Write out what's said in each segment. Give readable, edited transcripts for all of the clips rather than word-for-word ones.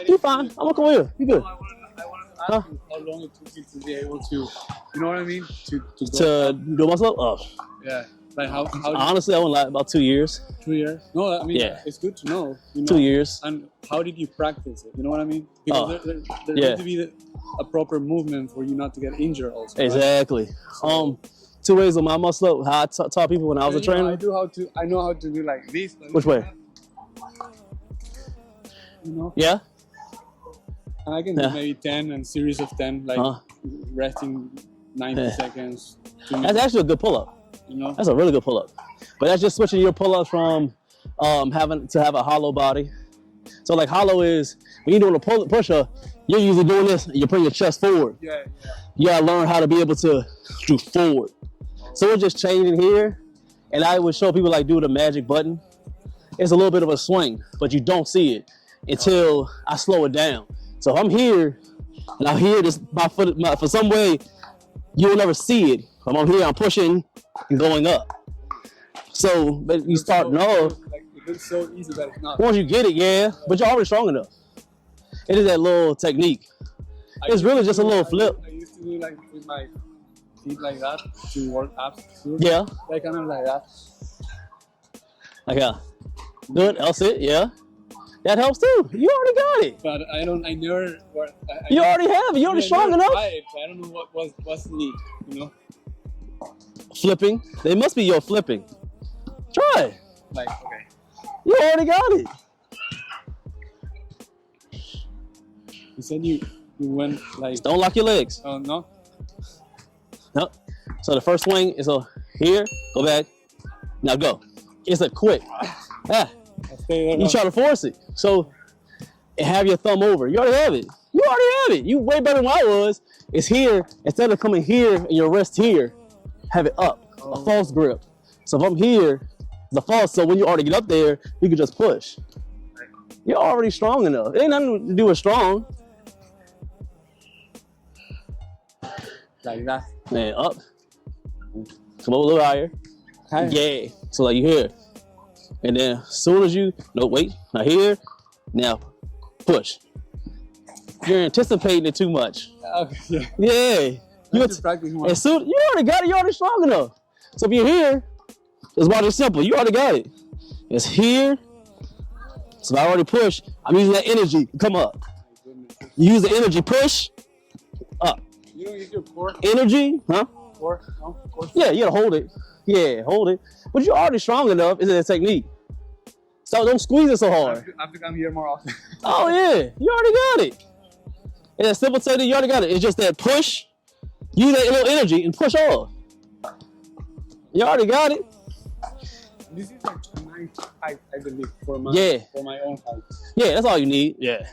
You fine. I'm gonna come here. You good? I wanted to ask you how long it took you to be able to, you know what I mean? To go To do muscle up? Oh. Yeah. Like how Honestly, I wouldn't lie, about 2 years. 2 years? No, I mean, Yeah. it's good to know, you know. 2 years. And how did you practice it? You know what I mean? Because there needs to be a proper movement for you not to get injured also. Right? Exactly. So, 2 ways of my muscle up. How I taught people when I was a trainer. I know how to do like this. Like Which way? You know? Yeah. And I can do maybe 10 and series of 10, like resting 90 seconds. 2 minutes. That's actually a good pull-up. You know? That's a really good pull-up. But that's just switching your pull-ups from having to have a hollow body. So like hollow is, when you're doing a push-up, you're usually doing this, and you're putting your chest forward. Yeah. You gotta learn how to be able to do forward. So we're just changing here, and I would show people like do the magic button. It's a little bit of a swing, but you don't see it until I slow it down. So if I'm here, and I hear this, my foot, for some way, you will never see it. If I'm here, I'm pushing and going up. So, but you start, like, it's so easy that it's not. Once you get it, yeah, but you're already strong enough. It is that little technique. It's really just a little flip. I used to do like with my feet like that to work abs too. Yeah. Like kind of like that. Like yeah. Good, that's it, yeah. That helps too. You already got it. But I never. You already have it. You're already strong enough. I don't know what's neat, you know. Flipping. They must be your flipping. Try. Like okay. You already got it. You said you went like. Just don't lock your legs. Oh no. No. So the first swing is here. Go back. Now go. It's a quick. You try to force it. So have your thumb over. You already have it. You already have it. You way better than I was. It's here. Instead of coming here and your wrist here, have it up. A false grip. So if I'm here, the false. So when you already get up there, you can just push. You're already strong enough. It ain't nothing to do with strong. Like that. Man, up. Come over a little higher. Okay. Yeah. So like you here. And then as soon as you, no, wait, now here, now push. You're anticipating it too much. Okay. Yeah. You as soon, you already got it, you're already strong enough. So if you're here, it's about as simple. You already got it. It's here. So if I already push, I'm using that energy to come up. You use the energy, push, up. You don't use your core? Energy, huh? Core? No? Core? Yeah, you gotta hold it. Yeah, hold it. But you're already strong enough. It's a technique. So don't squeeze it so hard. I have to come here more often. Oh yeah, you already got it. It's a simple technique, you already got it. It's just that push, use that little energy and push off. You already got it. This is like a nice height, I believe, for my own height. Yeah, that's all you need. Yeah.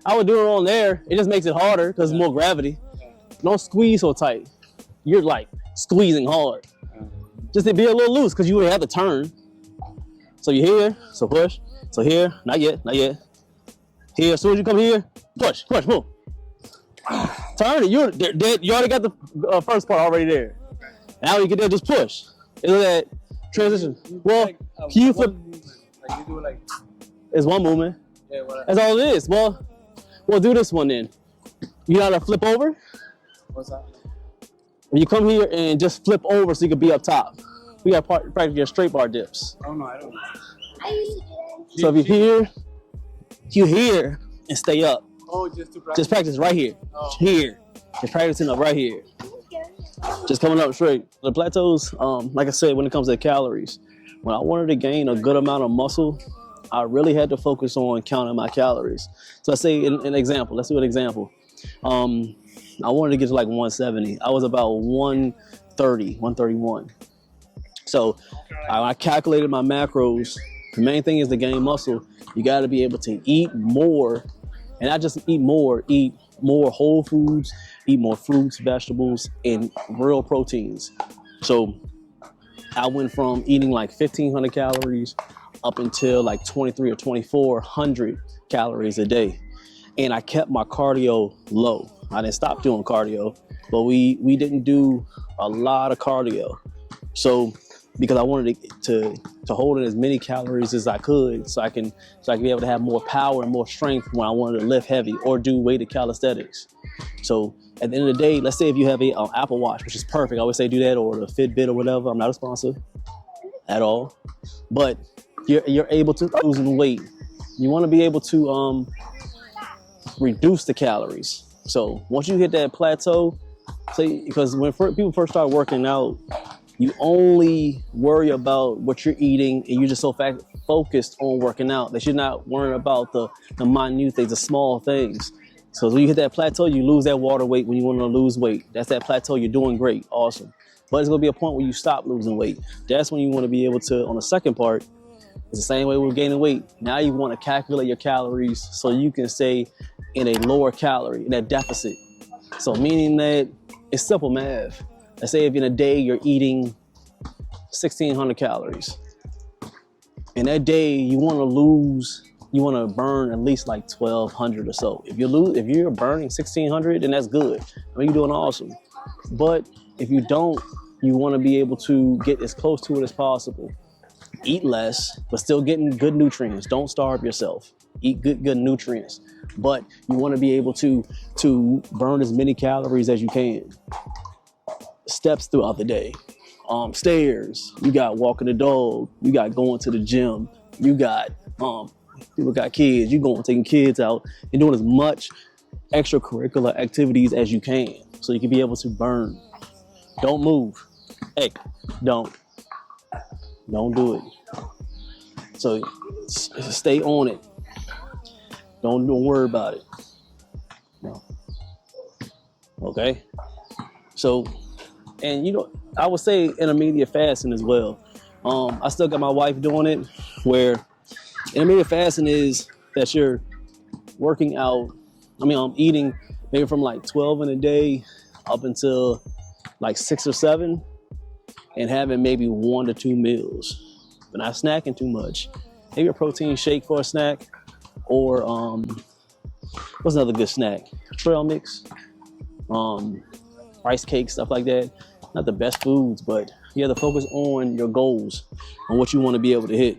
I would do it on there. It just makes it harder because more gravity. Yeah. Don't squeeze so tight. You're like squeezing hard. Just to be a little loose because you would have to turn. So you're here, so push. So here, not yet, not yet. Here, as soon as you come here, push, boom. Turn it, you're dead. You already got the first part already there. Now you get there, just push. Is that transition? Well, like, you flip. Like you do like. It's one movement. Yeah, whatever. That's all it is. Well, we'll do this one then. You gotta flip over. What's that? You come here and just flip over so you can be up top. We got practice your straight bar dips. Oh no, I don't know. I used to do that. So if you here and stay up. Oh, just to practice. Just practice right here. Oh. Here. Just practicing up right here. Just coming up straight. The plateaus, like I said, when it comes to calories, when I wanted to gain a good amount of muscle, I really had to focus on counting my calories. So let's say an example. Let's do an example. I wanted to get to like 170. I was about 130, 131. So I calculated my macros. The main thing is to gain muscle. You got to be able to eat more, and not just eat more whole foods, eat more fruits, vegetables, and real proteins. So I went from eating like 1,500 calories up until like 2,300 or 2,400 calories a day. And I kept my cardio low. I didn't stop doing cardio, but we didn't do a lot of cardio. So because I wanted to hold in as many calories as I could, so I can be able to have more power and more strength when I wanted to lift heavy or do weighted calisthenics. So at the end of the day, let's say if you have a Apple Watch, which is perfect, I always say do that, or the Fitbit or whatever. I'm not a sponsor at all, but you're able to lose weight. You want to be able to reduce the calories. So once you hit that plateau, because when people first start working out, you only worry about what you're eating, and you're just so focused on working out that you're not worrying about the minute things, the small things. So when you hit that plateau, you lose that water weight when you want to lose weight. That's that plateau. You're doing great. Awesome. But it's going to be a point where you stop losing weight. That's when you want to be able to, on the second part, it's the same way we're gaining weight. Now you want to calculate your calories so you can stay in a lower calorie, in that deficit. So meaning that it's simple math. Let's say if in a day you're eating 1,600 calories. In that day, you want to burn at least like 1,200 or so. If you're burning 1,600, then that's good. I mean, you're doing awesome. But if you don't, you want to be able to get as close to it as possible. Eat less, but still getting good nutrients. Don't starve yourself. Eat good nutrients. But you want to be able to burn as many calories as you can. Steps throughout the day. Stairs. You got walking the dog. You got going to the gym. You got people got kids. You going taking kids out and doing as much extracurricular activities as you can, so you can be able to burn. Don't move. Hey, don't do it. So stay on it. Don't worry about it. No. Okay. So, and I would say intermediate fasting as well. I still got my wife doing it, where intermediate fasting is that you're working out. I'm eating maybe from like 12 in a day up until like 6 or 7, and having maybe 1 to 2 meals, but not snacking too much. Maybe a protein shake for a snack, or what's another good snack? Trail mix, rice cake, stuff like that. Not the best foods, but you have to focus on your goals, on what you want to be able to hit.